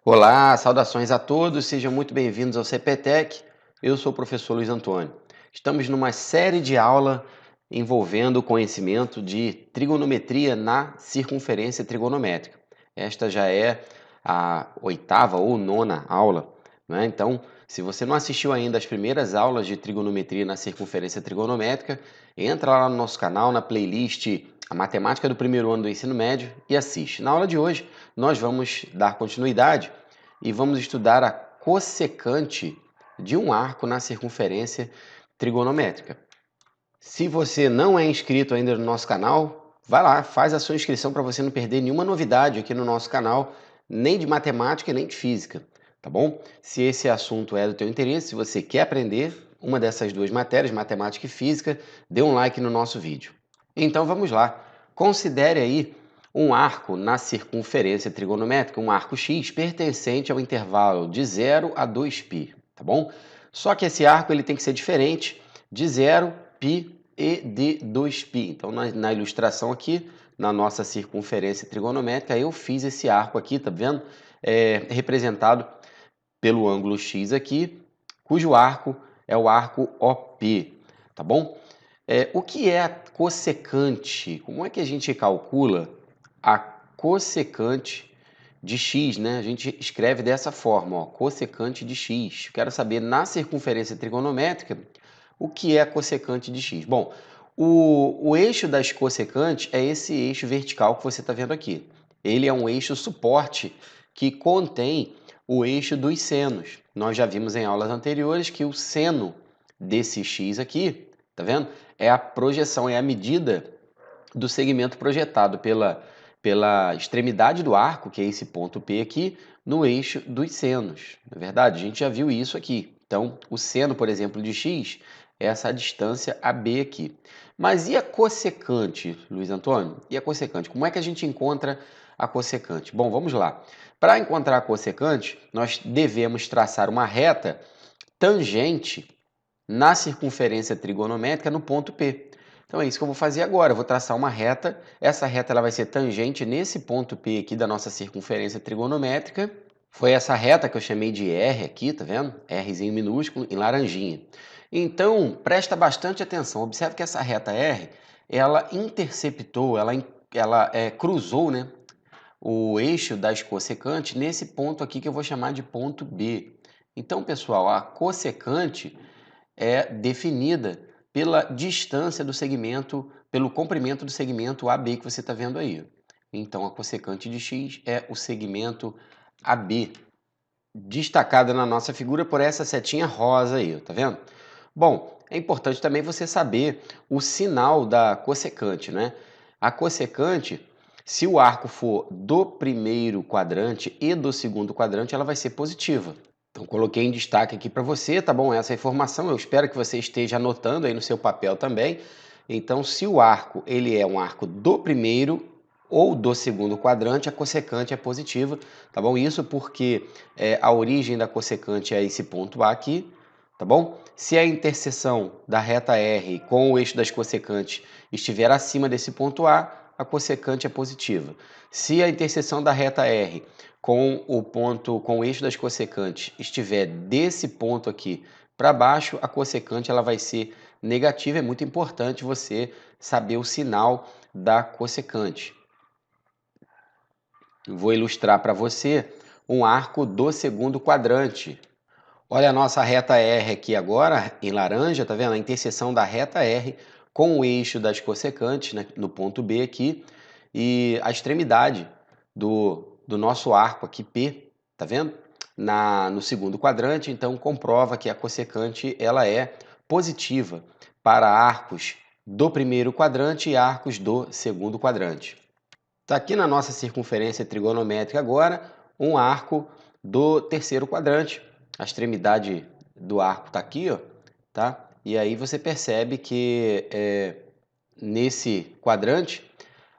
Olá, saudações a todos, sejam muito bem-vindos ao CPTEC. Eu sou o professor Luiz Antônio. Estamos numa série de aula envolvendo o conhecimento de trigonometria na circunferência trigonométrica. Esta já é a oitava ou nona aula, né? Então, se você não assistiu ainda às primeiras aulas de trigonometria na circunferência trigonométrica, entra lá no nosso canal, na playlist A Matemática do Primeiro Ano do Ensino Médio e assiste. Na aula de hoje, nós vamos dar continuidade e vamos estudar a cossecante de um arco na circunferência trigonométrica. Se você não é inscrito ainda no nosso canal, vai lá, faz a sua inscrição para você não perder nenhuma novidade aqui no nosso canal, nem de matemática nem de física, tá bom? Se esse assunto é do teu interesse, se você quer aprender uma dessas duas matérias, matemática e física, dê um like no nosso vídeo. Então vamos lá. Considere aí um arco na circunferência trigonométrica, um arco X, pertencente ao intervalo de 0 a 2π, tá bom? Só que esse arco ele tem que ser diferente de 0, π e de 2π. Então, na ilustração aqui, na nossa circunferência trigonométrica, eu fiz esse arco aqui, tá vendo? Representado pelo ângulo X aqui, cujo arco é o arco OP, tá bom? O que é a cossecante? Como é que a gente calcula a cossecante de x, né? A gente escreve dessa forma, ó, cossecante de x. Quero saber, na circunferência trigonométrica, o que é a cossecante de x? Bom, o eixo das cossecantes é esse eixo vertical que você está vendo aqui. Ele é um eixo suporte que contém o eixo dos senos. Nós já vimos em aulas anteriores que o seno desse x aqui, tá vendo? É a projeção, é a medida do segmento projetado pela extremidade do arco, que é esse ponto P aqui, no eixo dos senos. Na verdade, a gente já viu isso aqui. Então, o seno, por exemplo, de x é essa distância AB aqui. Mas e a cossecante, Luiz Antônio? E a cossecante? Como é que a gente encontra a cossecante? Bom, vamos lá. Para encontrar a cossecante, nós devemos traçar uma reta tangente na circunferência trigonométrica no ponto P. Então é isso que eu vou fazer agora. Eu vou traçar uma reta. Essa reta ela vai ser tangente nesse ponto P aqui da nossa circunferência trigonométrica. Foi essa reta que eu chamei de R aqui, tá vendo? Rzinho minúsculo em laranjinha. Então, presta bastante atenção. Observe que essa reta R, ela interceptou, ela cruzou, né, o eixo das cossecantes nesse ponto aqui que eu vou chamar de ponto B. Então, pessoal, a cossecante é definida pela distância do segmento, pelo comprimento do segmento AB que você está vendo aí. Então, a cossecante de x é o segmento AB, destacada na nossa figura por essa setinha rosa aí, tá vendo? Bom, é importante também você saber o sinal da cossecante, né? A cossecante, se o arco for do primeiro quadrante e do segundo quadrante, ela vai ser positiva. Então, coloquei em destaque aqui para você, tá bom? Essa informação, eu espero que você esteja anotando aí no seu papel também. Então, se o arco ele é um arco do primeiro ou do segundo quadrante, a cossecante é positiva, tá bom? Isso porque a origem da cossecante é esse ponto A aqui, tá bom? Se a interseção da reta R com o eixo das cossecantes estiver acima desse ponto A, a cossecante é positiva. Se a interseção da reta R com o eixo das cossecantes estiver desse ponto aqui para baixo, a cossecante ela vai ser negativa. É muito importante você saber o sinal da cossecante. Vou ilustrar para você um arco do segundo quadrante. Olha a nossa reta R aqui agora, em laranja, tá vendo? A interseção da reta R com o eixo das cossecantes, né, no ponto B aqui, e a extremidade do nosso arco aqui, P, tá vendo? No segundo quadrante, então comprova que a cossecante ela é positiva para arcos do primeiro quadrante e arcos do segundo quadrante. Está aqui na nossa circunferência trigonométrica agora um arco do terceiro quadrante. A extremidade do arco está aqui, ó, tá? E aí você percebe que nesse quadrante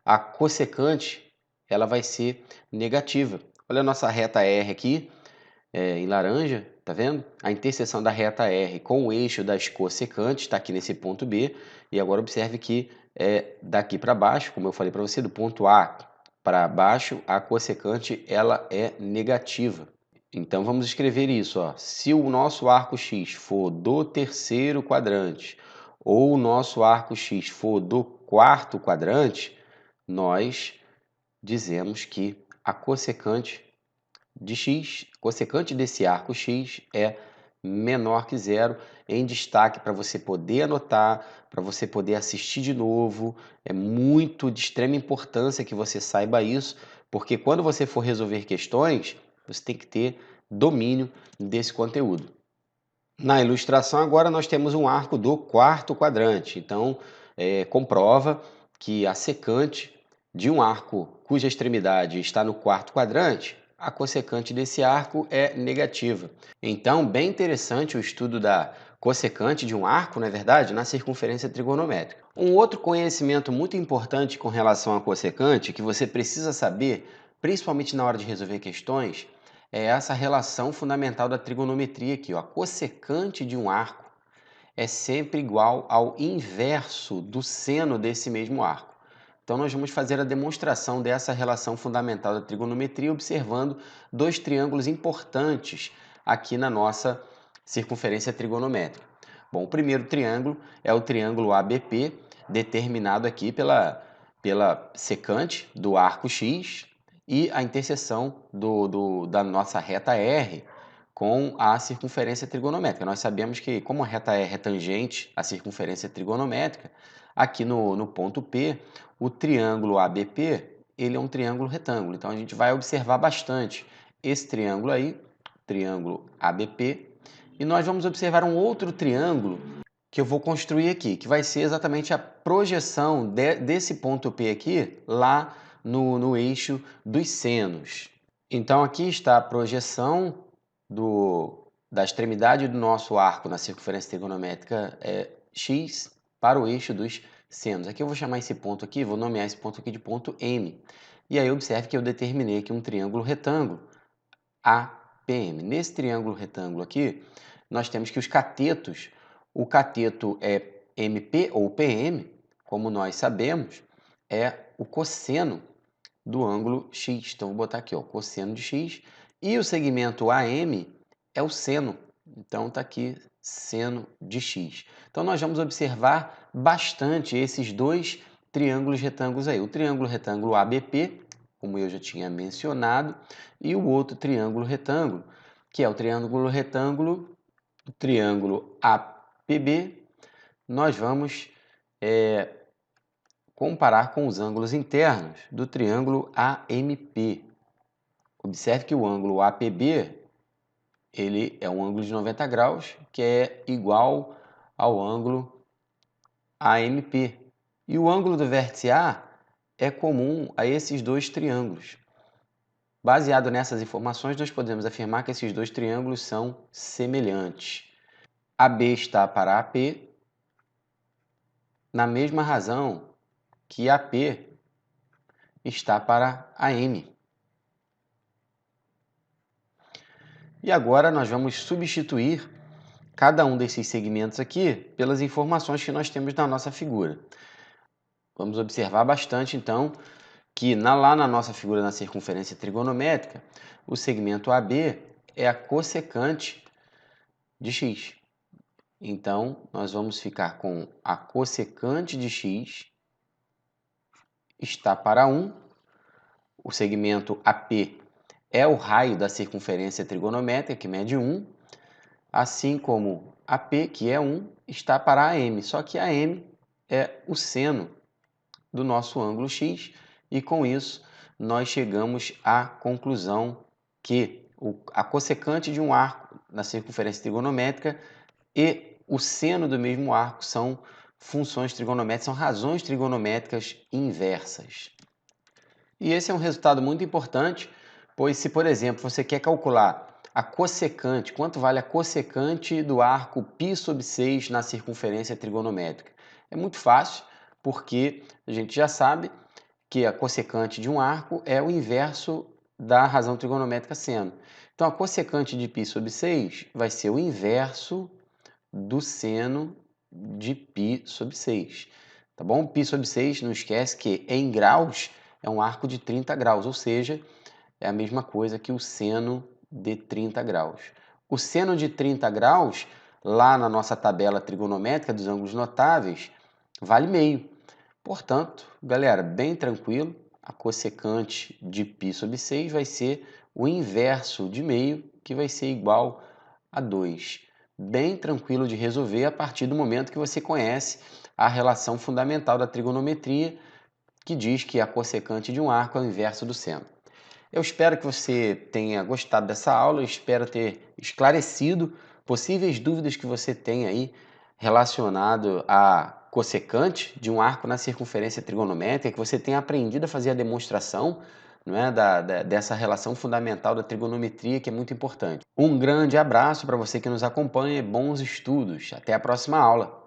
a cossecante ela vai ser negativa. Olha a nossa reta R aqui, em laranja, tá vendo? A interseção da reta R com o eixo das cossecantes está aqui nesse ponto B. E agora observe que daqui para baixo, como eu falei para você, do ponto A para baixo, a cossecante ela é negativa. Então vamos escrever isso, ó. Se o nosso arco X for do terceiro quadrante ou o nosso arco X for do quarto quadrante, nós dizemos que a cossecante de x, cossecante desse arco x é menor que zero. Em destaque para você poder anotar, para você poder assistir de novo. É muito de extrema importância que você saiba isso, porque quando você for resolver questões, você tem que ter domínio desse conteúdo. Na ilustração agora nós temos um arco do quarto quadrante. Então, comprova que a secante de um arco cuja extremidade está no quarto quadrante, a cossecante desse arco é negativa. Então, bem interessante o estudo da cossecante de um arco, não é verdade? Na circunferência trigonométrica. Um outro conhecimento muito importante com relação à cossecante, que você precisa saber, principalmente na hora de resolver questões, é essa relação fundamental da trigonometria aqui, ó. A cossecante de um arco é sempre igual ao inverso do seno desse mesmo arco. Então, nós vamos fazer a demonstração dessa relação fundamental da trigonometria observando dois triângulos importantes aqui na nossa circunferência trigonométrica. Bom, o primeiro triângulo é o triângulo ABP, determinado aqui pela secante do arco X e a interseção da nossa reta R com a circunferência trigonométrica. Nós sabemos que, como a reta R é tangente à circunferência trigonométrica, aqui no ponto P, o triângulo ABP, ele é um triângulo retângulo. Então, a gente vai observar bastante esse triângulo aí, triângulo ABP, e nós vamos observar um outro triângulo que eu vou construir aqui, que vai ser exatamente a projeção desse ponto P aqui lá no eixo dos senos. Então, aqui está a projeção da extremidade do nosso arco na circunferência trigonométrica X para o eixo dos senos. Aqui eu vou chamar esse ponto aqui, vou nomear esse ponto aqui de ponto M. E aí observe que eu determinei aqui um triângulo retângulo APM. Nesse triângulo retângulo aqui, nós temos que os catetos, o cateto é MP ou PM, como nós sabemos, é o cosseno do ângulo x. Então, vou botar aqui, ó, cosseno de x. E o segmento AM é o seno. Então, está aqui seno de x. Então, nós vamos observar bastante esses dois triângulos retângulos aí. O triângulo retângulo ABP, como eu já tinha mencionado, e o outro triângulo retângulo, que é o triângulo APB. Nós vamos comparar com os ângulos internos do triângulo AMP. Observe que o ângulo APB ele é um ângulo de 90 graus, que é igual ao ângulo AMP. E o ângulo do vértice A é comum a esses dois triângulos. Baseado nessas informações, nós podemos afirmar que esses dois triângulos são semelhantes. AB está para AP, na mesma razão que AP está para AM. E agora nós vamos substituir cada um desses segmentos aqui pelas informações que nós temos na nossa figura. Vamos observar bastante, então, que lá na nossa figura na circunferência trigonométrica, o segmento AB é a cossecante de x. Então, nós vamos ficar com a cossecante de x está para 1. O segmento AP é o raio da circunferência trigonométrica, que mede 1. Assim como AP, que é 1, está para AM. Só que AM é o seno do nosso ângulo x. E com isso, nós chegamos à conclusão que a cossecante de um arco na circunferência trigonométrica e o seno do mesmo arco são funções trigonométricas, são razões trigonométricas inversas. E esse é um resultado muito importante, pois se, por exemplo, você quer calcular a cossecante, quanto vale a cossecante do arco π sobre 6 na circunferência trigonométrica? É muito fácil, porque a gente já sabe que a cossecante de um arco é o inverso da razão trigonométrica seno. Então, a cossecante de π sobre 6 vai ser o inverso do seno de π sobre 6. Tá bom? Π sobre 6, não esquece que em graus é um arco de 30 graus, ou seja, é a mesma coisa que o seno de 30 graus. O seno de 30 graus, lá na nossa tabela trigonométrica dos ângulos notáveis, vale meio. Portanto, galera, bem tranquilo, a cossecante de π sobre 6 vai ser o inverso de meio, que vai ser igual a 2. Bem tranquilo de resolver a partir do momento que você conhece a relação fundamental da trigonometria, que diz que a cossecante de um arco é o inverso do seno. Eu espero que você tenha gostado dessa aula, eu espero ter esclarecido possíveis dúvidas que você tem aí relacionado à cossecante de um arco na circunferência trigonométrica, que você tenha aprendido a fazer a demonstração, não é, dessa relação fundamental da trigonometria, que é muito importante. Um grande abraço para você que nos acompanha e bons estudos. Até a próxima aula!